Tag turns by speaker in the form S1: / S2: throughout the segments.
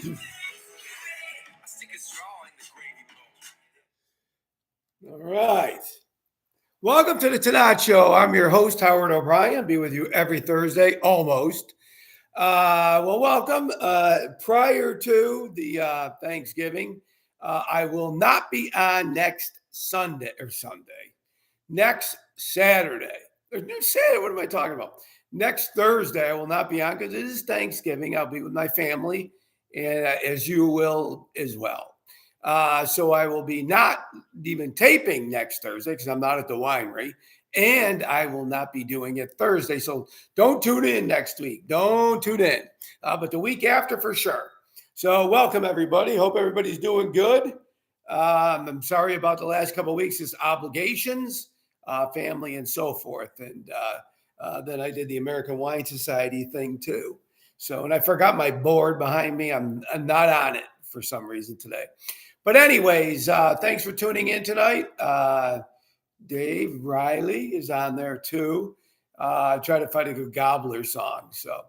S1: All right. Welcome to the Tannat Show. I'm your host, Howard O'Brien. I'll be with you every Thursday, almost. Welcome. Prior to the Thanksgiving, I will not be on next next Saturday. Saturday, what am I talking about? Next Thursday, I will not be on because it is Thanksgiving. I'll be with my family, and as you will as well. So I will be not even taping next Thursday because I'm not at the winery, and I will not be doing it Thursday. So don't tune in next week. Don't tune in, but the week after for sure. So welcome everybody. Hope everybody's doing good. I'm sorry about the last couple of weeks. It's obligations, family, and so forth. And then I did the American Wine Society thing too. So, and I forgot my board behind me. I'm not on it for some reason today. But anyways, thanks for tuning in tonight. Dave Riley is on there too. Try to find a good Gobbler song. So,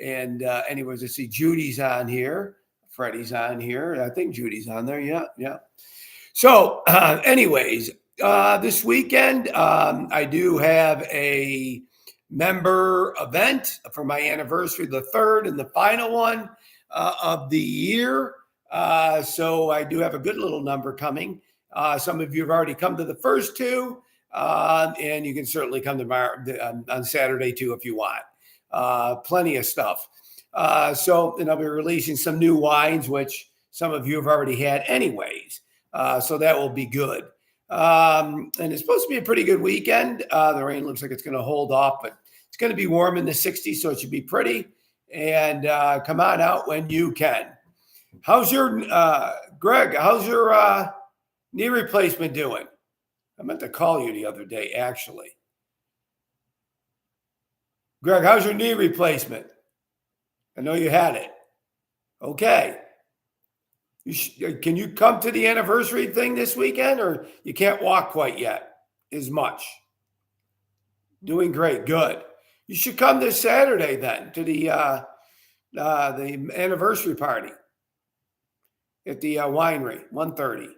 S1: and anyways, I see Judy's on here. Freddie's on here. I think Judy's on there. Yeah. So, anyways, this weekend, I do have a member event for my anniversary, the third and the final one of the year. So I do have a good little number coming. Some of you have already come to the first two, and you can certainly come to on Saturday too if you want. Plenty of stuff. And I'll be releasing some new wines, which some of you have already had anyways. So that will be good. And it's supposed to be a pretty good weekend. The rain looks like it's going to hold off, but it's going to be warm in the 60s, so it should be pretty. And come on out when you can. How's your, Greg, how's your knee replacement doing? I meant to call you the other day, actually. Greg, how's your knee replacement? I know you had it. Okay. Can you come to the anniversary thing this weekend, or you can't walk quite yet as much? Doing great. Good. You should come this Saturday then to the anniversary party at the winery, 1:30.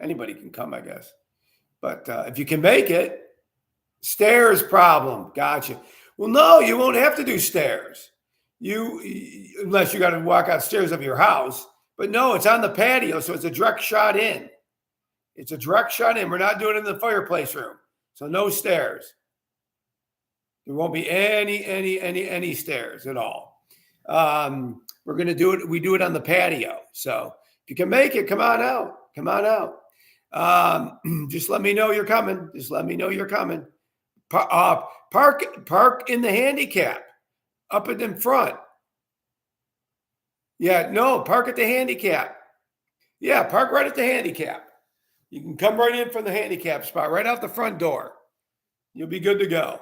S1: Anybody can come, I guess. But if you can make it, stairs problem. Gotcha. Well, no, you won't have to do stairs. Unless you got to walk out stairs of your house. But no, it's on the patio, so it's a direct shot in. It's a direct shot in. We're not doing it in the fireplace room. So no stairs. There won't be any stairs at all. We're going to do it. We do it on the patio. So if you can make it, come on out. Come on out. Just let me know you're coming. Just let me know you're coming. Park in the handicap up in front. Yeah, no, park at the handicap. Yeah, park right at the handicap. You can come right in from the handicap spot, right out the front door. You'll be good to go.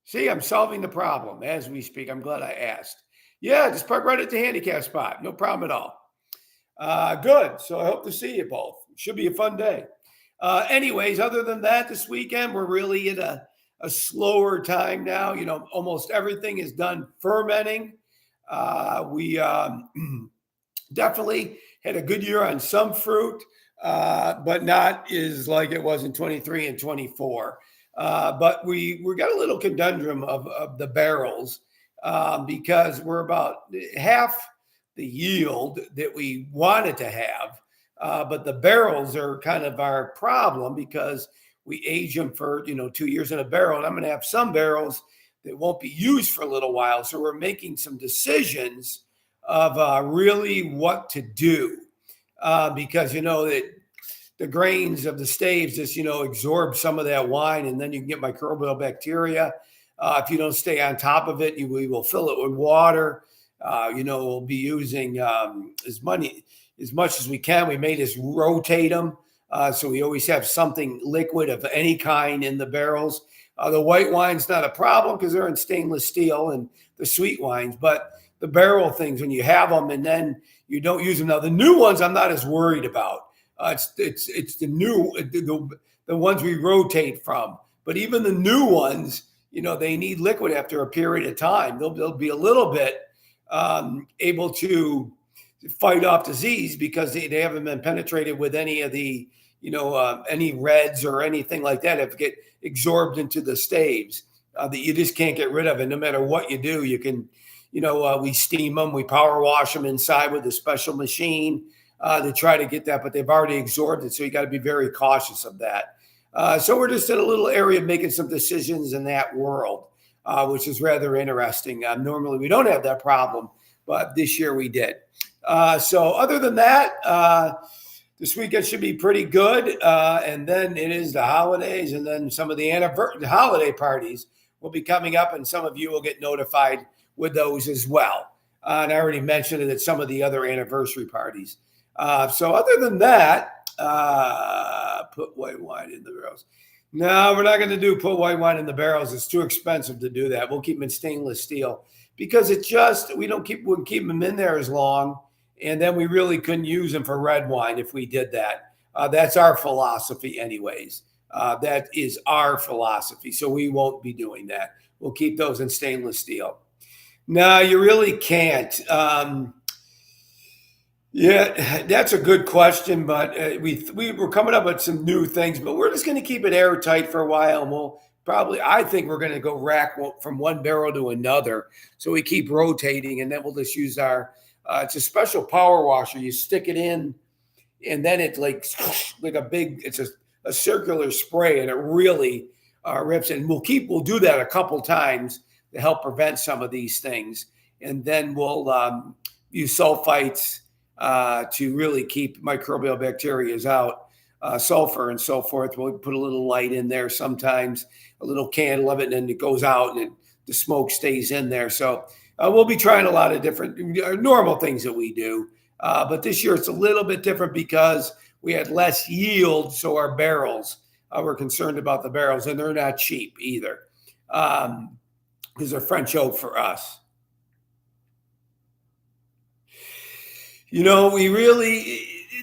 S1: See, I'm solving the problem as we speak. I'm glad I asked. Yeah, just park right at the handicap spot. No problem at all. Good. So I hope to see you both. Should be a fun day. Anyways, other than that, this weekend, we're really at a slower time now. You know, almost everything is done fermenting. We definitely had a good year on some fruit, but not as like it was in 23 and 24. But we got a little conundrum of the barrels because we're about half the yield that we wanted to have. But the barrels are kind of our problem because we age them for, 2 years in a barrel. And I'm going to have some barrels that won't be used for a little while. So we're making some decisions of really what to do because, that the grains of the staves just, absorb some of that wine, and then you can get microbial bacteria. If you don't stay on top of it, we will fill it with water. We'll be using as much as we can. We may just rotate them. So we always have something liquid of any kind in the barrels. The white wine's not a problem because they're in stainless steel, and the sweet wines, but the barrel things, when you have them and then you don't use them. Now, the new ones I'm not as worried about. It's the new, the ones we rotate from. But even the new ones, they need liquid after a period of time. They'll be a little bit able to fight off disease because they haven't been penetrated with any of the, any reds or anything like that have get absorbed into the staves that you just can't get rid of. And no matter what you do, you can, we steam them, we power wash them inside with a special machine to try to get that, but they've already absorbed it. So you got to be very cautious of that. So we're just in a little area of making some decisions in that world, which is rather interesting. Normally we don't have that problem, but this year we did. So other than that, this weekend should be pretty good. And then it is the holidays, and then some of the holiday parties will be coming up, and some of you will get notified with those as well. And I already mentioned it at some of the other anniversary parties. So other than that, put white wine in the barrels. No, we're not going to do put white wine in the barrels. It's too expensive to do that. We'll keep them in stainless steel because we wouldn't keep them in there as long. And then we really couldn't use them for red wine if we did that. That's our philosophy anyways. That is our philosophy. So we won't be doing that. We'll keep those in stainless steel. No, you really can't. Yeah, that's a good question, but we were coming up with some new things, but we're just going to keep it airtight for a while, and I think we're going to go rack from one barrel to another, so we keep rotating, and then we'll just use it's a special power washer. You stick it in, and then it's like it's a circular spray, and it really rips it. And we'll do that a couple times to help prevent some of these things, and then we'll use sulfites to really keep microbial bacteria out, sulfur and so forth. We'll put a little light in there sometimes, a little candle of it, and then it goes out and the smoke stays in there. So we'll be trying a lot of different normal things that we do. But this year it's a little bit different because we had less yield. So our barrels, we're concerned about the barrels, and they're not cheap either because they're French oak for us.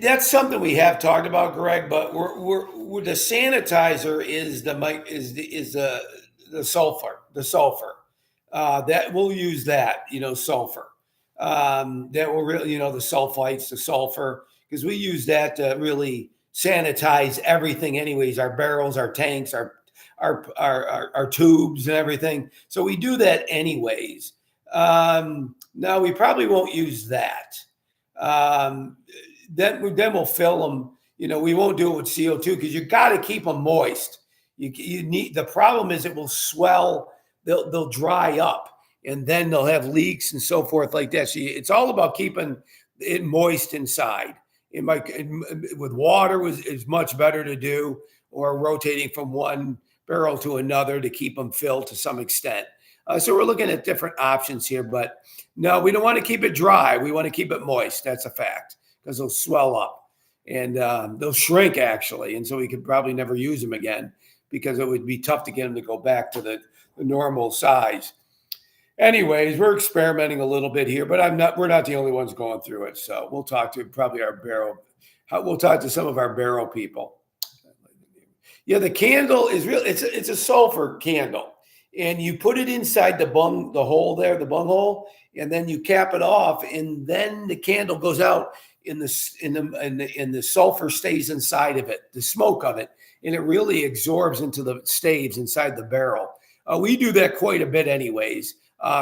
S1: That's something we have talked about, Greg, but we're the sanitizer is the sulfur, that we'll use that, sulfur, that will really, the sulfites, the sulfur, because we use that to really sanitize everything anyways, our barrels, our tanks, our tubes and everything. So we do that anyways. Now we probably won't use that. Then we'll fill them. We won't do it with CO2 because you got to keep them moist. You need. The problem is it will swell. They'll dry up, and then they'll have leaks and so forth like that. So it's all about keeping it moist inside. With water is much better to do, or rotating from one barrel to another to keep them filled to some extent. So we're looking at different options here, but no, we don't want to keep it dry. We want to keep it moist. That's a fact because they'll swell up and they'll shrink actually. And so we could probably never use them again because it would be tough to get them to go back to the normal size. Anyways, we're experimenting a little bit here, but we're not the only ones going through it. So we'll talk to probably we'll talk to some of our barrel people. Yeah, the candle is real. It's a sulfur candle. And you put it inside the hole there, the bung hole, and then you cap it off, and then the candle goes out, and the sulfur stays inside of it, the smoke of it, and it really absorbs into the staves inside the barrel. We do that quite a bit, anyways,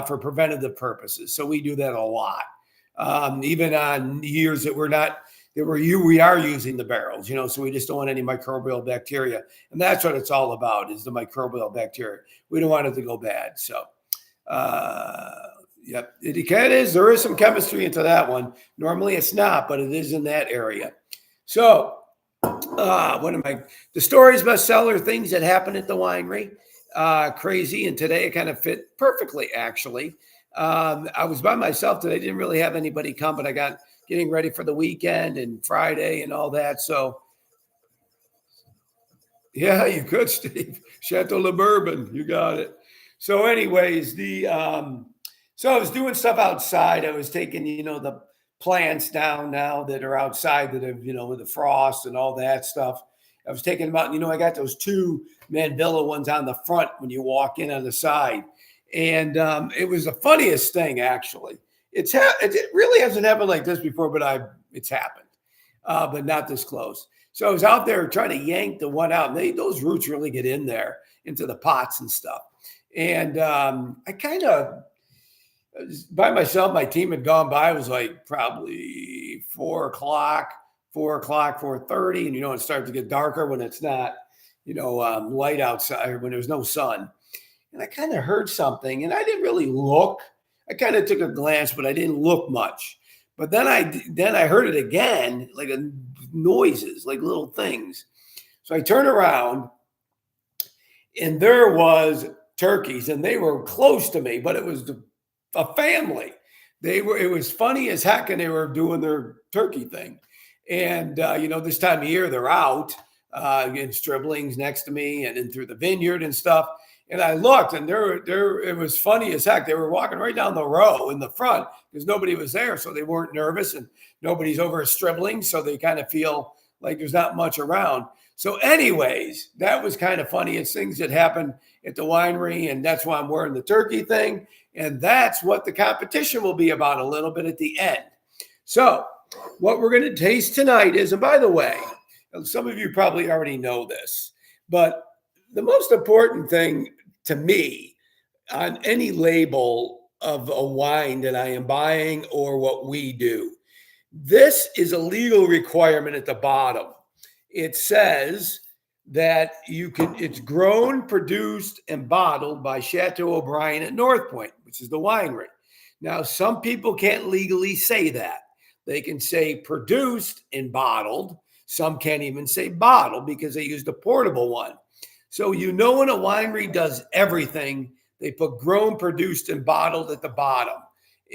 S1: for preventative purposes. So we do that a lot, even on years that we are using the barrels, so we just don't want any microbial bacteria. And that's what it's all about, is the microbial bacteria. We don't want it to go bad. So, yep, there is some chemistry into that one. Normally it's not, but it is in that area. So, the stories, bestseller, things that happen at the winery, crazy. And today it kind of fit perfectly, actually. I was by myself today. Didn't really have anybody come, but I got getting ready for the weekend and Friday and all that. So, yeah, you could, Steve. Chateau Le Bourbon, you got it. So, anyways, so I was doing stuff outside. I was taking, the plants down now that are outside that have, with the frost and all that stuff. I was taking them out. I got those two Mandela ones on the front when you walk in on the side. And it was the funniest thing, actually. it really hasn't happened like this before, but it's happened, but not this close. So I was out there trying to yank the one out, and those roots really get in there into the pots and stuff. And I kind of by myself. My team had gone by. It was like probably 4 o'clock, 4 o'clock, 4:30, and it starts to get darker when it's not, light outside, when there's no sun. And I kind of heard something, and I didn't really look. I kind of took a glance, but I didn't look much. But then I heard it again, like noises, like little things. So I turned around, and there was turkeys, and they were close to me, but it was a family. It was funny as heck, and they were doing their turkey thing. And this time of year they're out in striblings next to me and in through the vineyard and stuff. And I looked, and it was funny as heck. They were walking right down the row in the front because nobody was there. So they weren't nervous, and nobody's over a stribling. So they kind of feel like there's not much around. So anyways, that was kind of funny. It's things that happen at the winery, and that's why I'm wearing the turkey thing. And that's what the competition will be about a little bit at the end. So what we're going to taste tonight is, and by the way, some of you probably already know this, but the most important thing to me on any label of a wine that I am buying or what we do, this is a legal requirement at the bottom. It says that it's grown, produced, and bottled by Chateau O'Brien at North Point, which is the winery. Now, some people can't legally say that. They can say produced and bottled. Some can't even say bottled because they used a portable one. So when a winery does everything, they put grown, produced, and bottled at the bottom.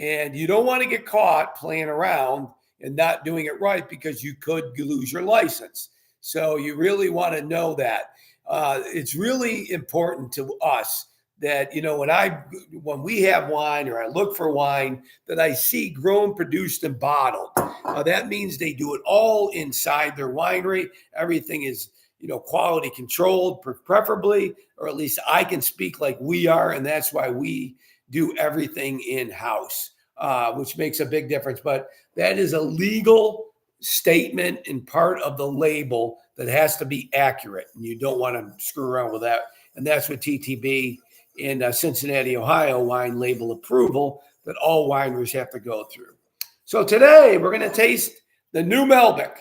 S1: And you don't want to get caught playing around and not doing it right because you could lose your license. So you really want to know that. It's really important to us that, when we have wine or I look for wine, that I see grown, produced, and bottled. That means they do it all inside their winery. Everything is, quality controlled, preferably, or at least I can speak like we are. And that's why we do everything in-house, which makes a big difference. But that is a legal statement and part of the label that has to be accurate. And you don't want to screw around with that. And that's what TTB in Cincinnati, Ohio, wine label approval that all wineries have to go through. So today we're going to taste the new Malbec.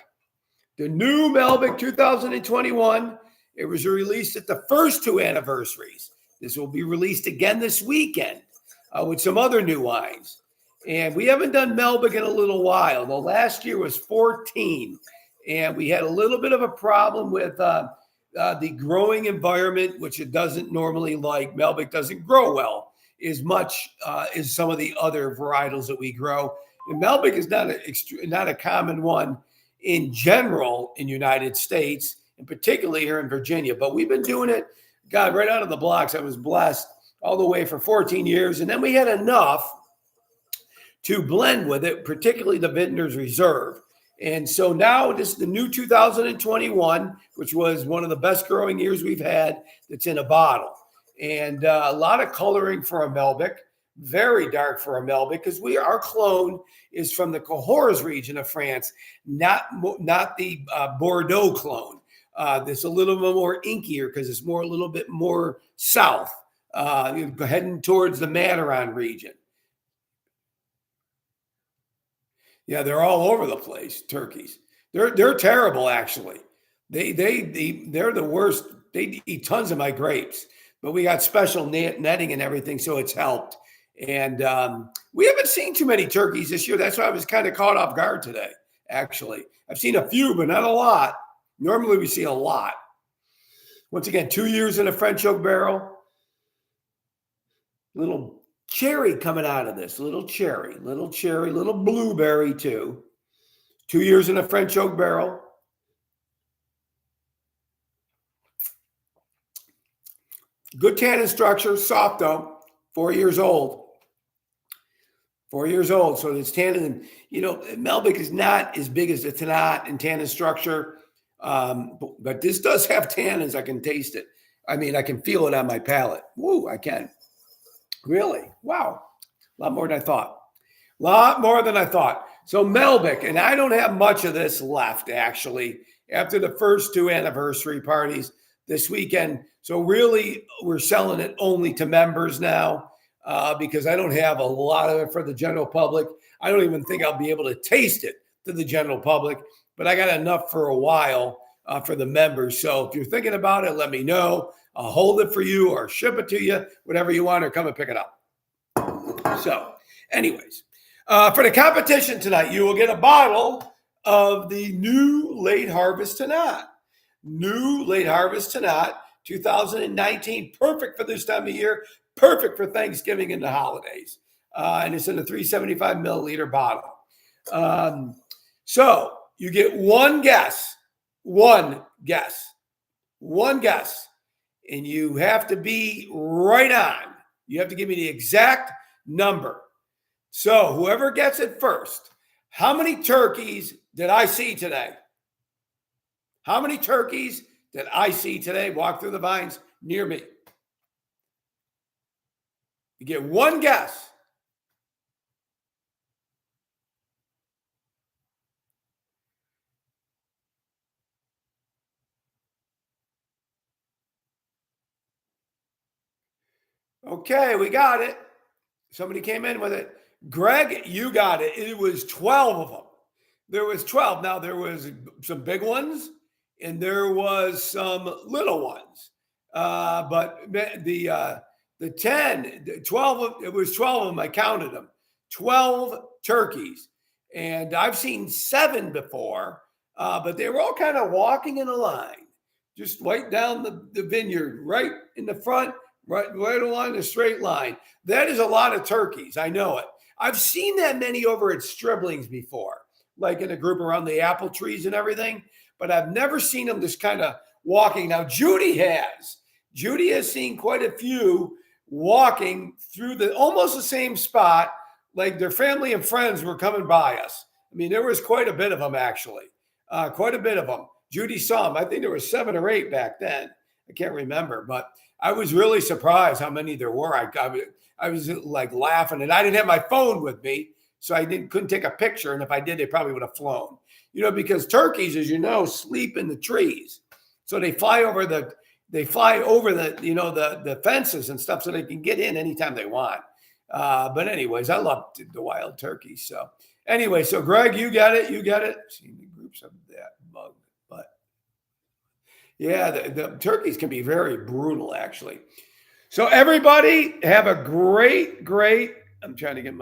S1: The new Malbec 2021. It was released at the first two anniversaries. This will be released again this weekend with some other new wines. And we haven't done Malbec in a little while. The last year was 14. And we had a little bit of a problem with the growing environment, which it doesn't normally like. Malbec doesn't grow well as much as some of the other varietals that we grow. And Malbec is not a common one in general in United States, and particularly here in Virginia. But we've been doing it, God, right out of the blocks. I was blessed all the way for 14 years. And then we had enough to blend with it, particularly the Vintner's Reserve. And so now this is the new 2021, which was one of the best growing years we've had that's in a bottle. And a lot of coloring for a Malbec, very dark for a Malbec, because our clone is from the Cahors region of France, not the Bordeaux clone. That's a little bit more inkier because it's a little bit more south, heading towards the Mataron region. Yeah, they're all over the place, turkeys. They're terrible, actually. They're the worst. They eat tons of my grapes, but we got special netting and everything, so it's helped. And we haven't seen too many turkeys this year. That's why I was kind of caught off guard today, actually. I've seen a few, but not a lot. Normally we see a lot. Once again, 2 years in a French oak barrel. Little cherry coming out of this. Little cherry, little blueberry too. 2 years in a French oak barrel. Good tannin structure, soft though. 4 years old. 4 years old. So it's tannin. Malbec is not as big as the Tannat in tannin structure, but this does have tannins. I can taste it. I mean, I can feel it on my palate. Woo, I can. Really? Wow. A lot more than I thought. lot more than I thought. So Melbick, and I don't have much of this left actually after the first two anniversary parties this weekend. So really, we're selling it only to members now because I don't have a lot of it for the general public. I don't even think I'll be able to taste it to the general public, but I got enough for a while for the members. So if you're thinking about it, let me know. I'll hold it for you or ship it to you, whatever you want, or come and pick it up. So, anyways, for the competition tonight, you will get a bottle of the new Late Harvest Tannat. New Late Harvest Tannat 2019. Perfect for this time of year. Perfect for Thanksgiving and the holidays. And it's in a 375 milliliter bottle. So you get one guess. And you have to be right on. You have to give me the exact number. So whoever gets it first, how many turkeys did I see today? How many turkeys did I see today walk through the vines near me? You get one guess. Okay, we got it. Somebody came in with it. Greg, you got it. It was 12 of them. There was 12. Now, there was some big ones and there was some little ones. But the 10, 12, it was 12 of them. I counted them. 12 turkeys. And I've seen 7 before, but they were all kind of walking in a line, just right down the vineyard, right in the front, right along the straight line. That is a lot of turkeys. I know it. I've seen that many over at Stribling's before, like in a group around the apple trees and everything, but I've never seen them just kind of walking. Now, Judy has. Judy has seen quite a few walking through almost the same spot, like their family and friends were coming by us. I mean, there was quite a bit of them, actually. Quite a bit of them. Judy saw them. I think there were 7 or 8 back then. I can't remember, but I was really surprised how many there were. I was like laughing, and I didn't have my phone with me, so I couldn't take a picture. And if I did, they probably would have flown. You know, because turkeys, as you know, sleep in the trees, so they fly over the fences and stuff, so they can get in anytime they want. But anyways, I love the wild turkeys. So anyway, so Greg, you got it. Seen the groups of that bug, but yeah, the turkeys can be very brutal, actually. So everybody have a great, I'm trying to get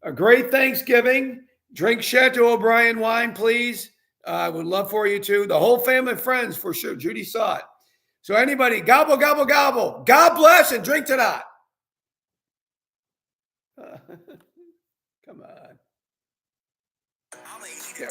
S1: a great Thanksgiving. Drink Chateau O'Brien wine, please. I would love for you to. The whole family and friends, for sure. Judy saw it. So anybody, gobble, gobble, gobble. God bless and drink to that. Come on. Yeah.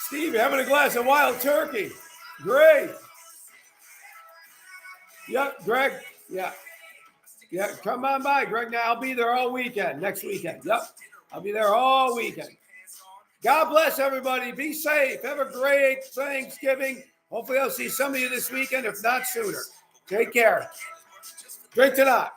S1: Steve, having a glass of wild turkey. Great. Yep, Greg. Yeah. Yeah, come on by, Greg. Now I'll be there all weekend, next weekend. Yep. I'll be there all weekend. God bless everybody. Be safe. Have a great Thanksgiving. Hopefully I'll see some of you this weekend, if not sooner. Take care. Drink to that.